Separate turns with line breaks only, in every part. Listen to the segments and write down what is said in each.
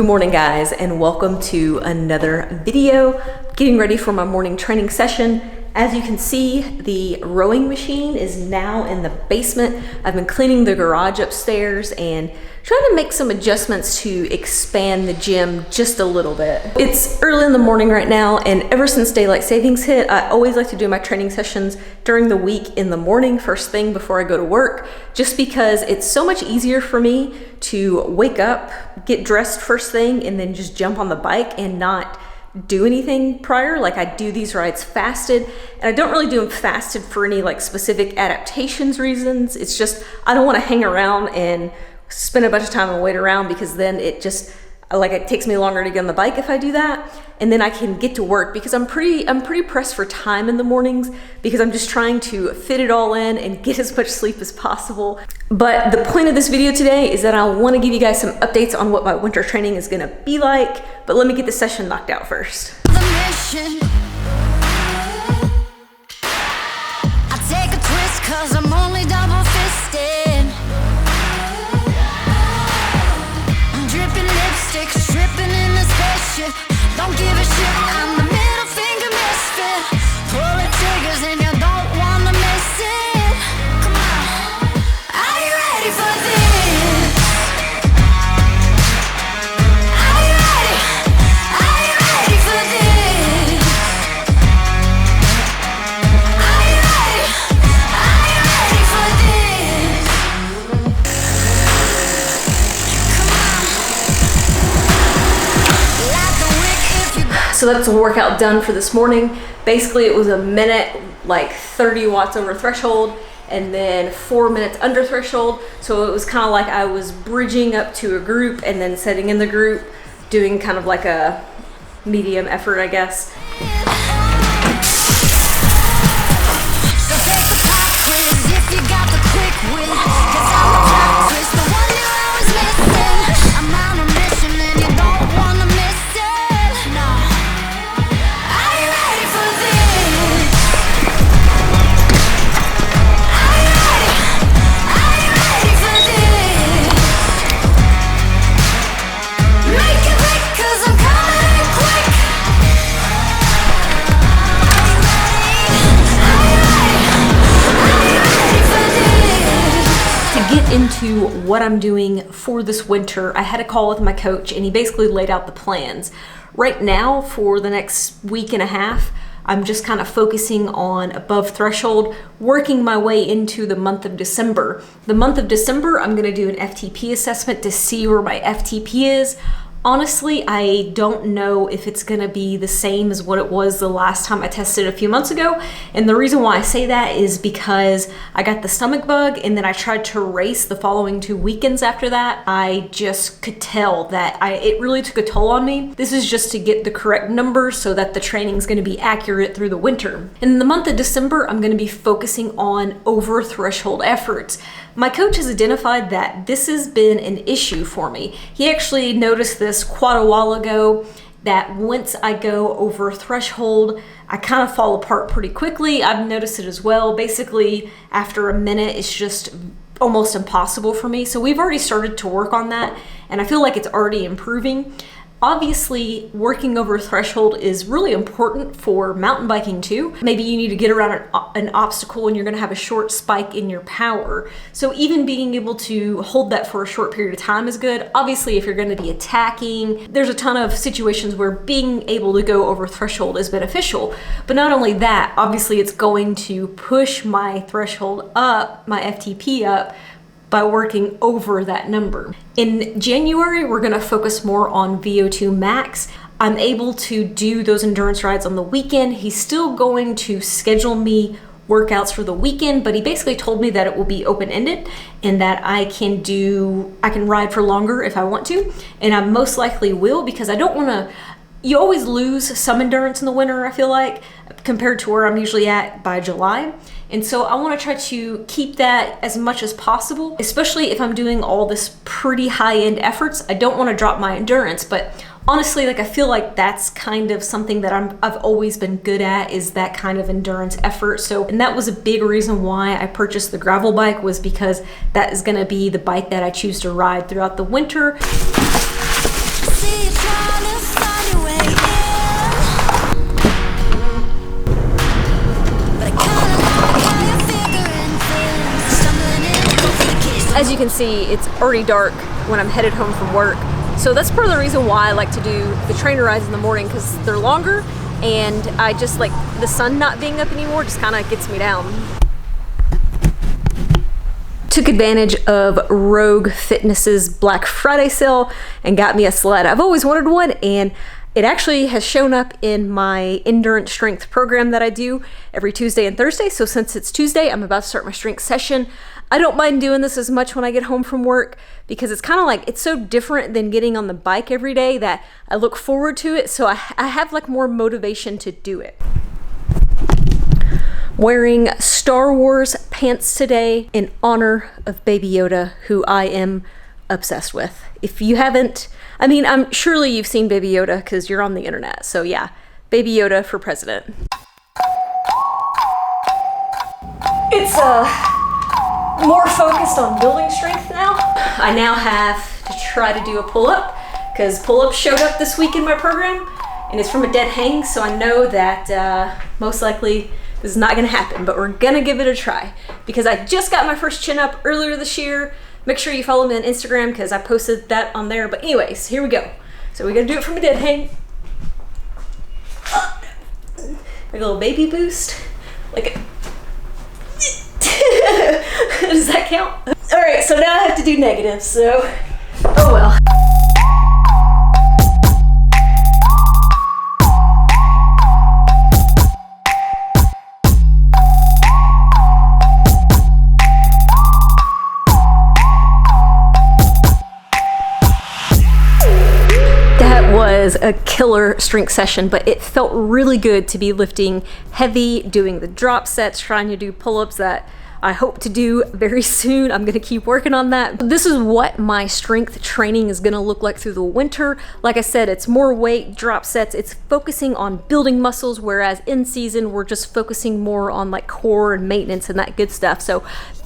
Good morning, guys, and welcome to another video. Getting ready for my morning training session. As you can see, the rowing machine is now in the basement. I've been cleaning the garage upstairs and trying to make some adjustments to expand the gym just a little bit. It's early in the morning right now, and ever since daylight savings hit, I always like to do my training sessions during the week in the morning, first thing before I go to work, just because it's so much easier for me to wake up, get dressed first thing, and then just jump on the bike and not do anything prior. Like, I do these rides fasted, and I don't really do them fasted for any like specific adaptations reasons. It's just I don't want to hang around and spend a bunch of time and wait around, because then it takes me longer to get on the bike if I do that, and then I can get to work, because I'm pretty pressed for time in the mornings, because I'm just trying to fit it all in and get as much sleep as possible. But the point of this video today is that I want to give you guys some updates on what my winter training is going to be like, but let me get the session knocked out first.
I take a twist 'cause I'm only double-fisted. I'm dripping lipstick, stripping in the spaceship. Don't give a shit, I'm the middle finger misfit. Pulling triggers and you don't wanna miss it. Come on, are you ready for this? Are you ready? Are you ready for this? Are you ready? Are you ready for this? Come on. Light the wick if you
So that's a workout done for this morning. Basically, it was a minute, like 30 watts over threshold, and then 4 minutes under threshold. So it was kind of like I was bridging up to a group and then setting in the group, doing kind of like a medium effort, I guess.
So take a pop quiz if you got the quick wit. 'Cause I'm a plot twist, the one you're always missing. I'm on a mission and you don't wanna miss it. No. Are you ready for this? Are you ready? Are you ready for this? Make it quick 'cause I'm coming in quick.
To get into what I'm doing for this winter, I had a call with my coach, and he basically laid out the plans. Right now, for the next week and a half, I'm just kind of focusing on above threshold, working my way into the month of December. The month of December, I'm going to do an FTP assessment to see where my FTP is. Honestly, I don't know if it's gonna be the same as what it was the last time I tested a few months ago. And the reason why I say that is because I got the stomach bug, and then I tried to race the following 2 weekends after that. I just could tell that it really took a toll on me. This is just to get the correct numbers so that the training is gonna be accurate through the winter. In the month of December, I'm gonna be focusing on over threshold efforts. My coach has identified that this has been an issue for me. He actually noticed this quite a while ago, that once I go over threshold, I kind of fall apart pretty quickly. I've noticed it as well. Basically, after a minute, it's just almost impossible for me. So we've already started to work on that, and I feel like it's already improving. Obviously, working over threshold is really important for mountain biking too. Maybe you need to get around an obstacle and you're gonna have a short spike in your power. So even being able to hold that for a short period of time is good. Obviously, if you're gonna be attacking, there's a ton of situations where being able to go over threshold is beneficial. But not only that, obviously it's going to push my threshold up, my FTP up, by working over that number. In January, we're gonna focus more on VO2 max. I'm able to do those endurance rides on the weekend. He's still going to schedule me workouts for the weekend, but he basically told me that it will be open-ended and that I can ride for longer if I want to, and I most likely will, because I don't wanna, you always lose some endurance in the winter, I feel like, compared to where I'm usually at by July. And so I want to try to keep that as much as possible, especially if I'm doing all this pretty high-end efforts. I don't want to drop my endurance, but honestly, like, I feel like that's kind of something that I've always been good at, is that kind of endurance effort. So, and that was a big reason why I purchased the gravel bike, was because that is going to be the bike that I choose to ride throughout the winter.
See
can see, it's already dark when I'm headed home from work. So that's part of the reason why I like to do the trainer rides in the morning, because they're longer, and I just like the sun not being up anymore just kind of gets me down. Took advantage of Rogue Fitness's Black Friday sale and got me a sled. I've always wanted one, and it actually has shown up in my endurance strength program that I do every Tuesday and Thursday. So since it's Tuesday, I'm about to start my strength session. I don't mind doing this as much when I get home from work, because it's kind of like, it's so different than getting on the bike every day that I look forward to it. So I have like more motivation to do it. Wearing Star Wars pants today in honor of Baby Yoda, who I am obsessed with. If you haven't, I mean, surely you've seen Baby Yoda because you're on the internet. So yeah, Baby Yoda for president. It's more focused on building strength now. I now have to try to do a pull-up, because pull-ups showed up this week in my program, and it's from a dead hang, so I know that most likely this is not gonna happen, but we're gonna give it a try, because I just got my first chin up earlier this year. Make sure you follow me on Instagram, because I posted that on there. But anyways, here we go. So we're gonna do it from a dead hang. Like a little baby boost. Like a does that count? All right, so now I have to do negatives, so oh well. That was a killer strength session, but it felt really good to be lifting heavy, doing the drop sets, trying to do pull-ups that I hope to do very soon. I'm gonna keep working on that. This is what my strength training is gonna look like through the winter. Like I said, it's more weight, drop sets, it's focusing on building muscles, whereas in season, we're just focusing more on like core and maintenance and that good stuff. So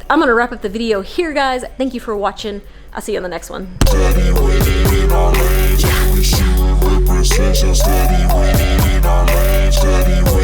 I'm gonna wrap up the video here, guys. Thank you for watching. I'll see you on the next one.
Steady winning in our lanes, and we shoot with precision. Steady winning in our lanes, steady winning.